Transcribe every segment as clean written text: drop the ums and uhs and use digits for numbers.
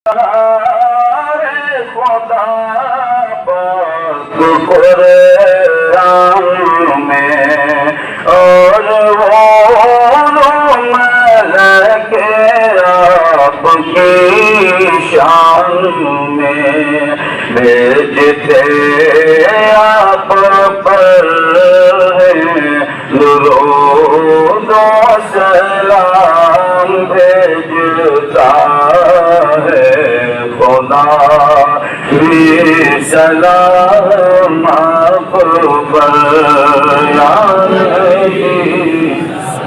خدا قرآن میں اور وہ ملک رب کی شان میں بھیجتے آپ پر درود و سلام بھیجتا ہے خدا بھی سلام آپ پر یا نبی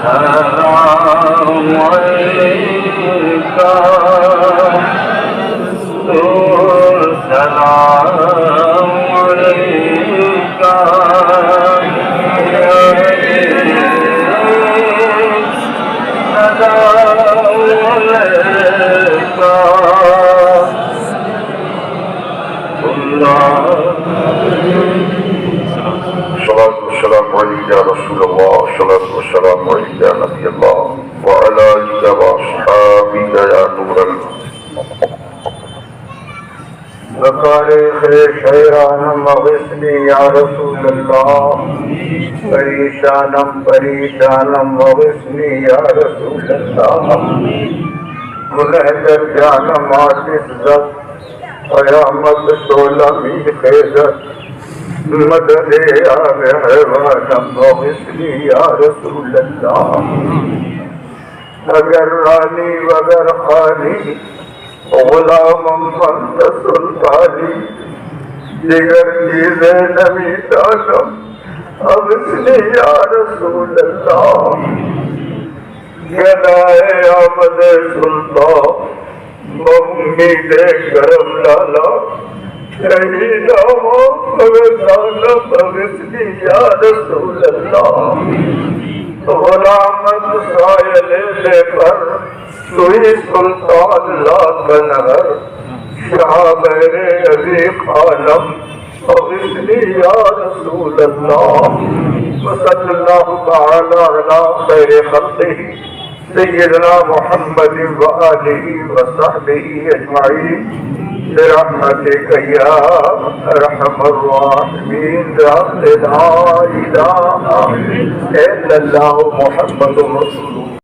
سلام علیکہ سلام علیکہ الصلاة والسلام عليك يا رسول الله الصلاة والسلام عليك يا نبي الله وعلى آلك وأصحابك يا نور الله وقالك شيرانم وغسني يا رسول الله پریشانم وغسنی یا رسول اللہ گنہگر جانم آتش زد قیامت دولمی خیزت مدد آب حیوانم وغسنی یا رسول اللہ اگر رانی وگر خانی غلامم فانت سلطانی دیگر چیزیں نمی داشم اغسنی یا رسول اللہ گدائے آمد سلطان امید کرم لالا شہید آمد اغسنی یا رسول اللہ غلامت سائل لے کر توی سلطان لا بنہر شاہ میرے عزیق عالم اغسنی یا رسول اللہ وصلی اللہ تعالی علی خیر خلقہ سیدنا محمد وآلہ وصحبہ اجمعین برحمتک یا ارحم الراحمین لا الہ الا اللہ محمد رسول اللہ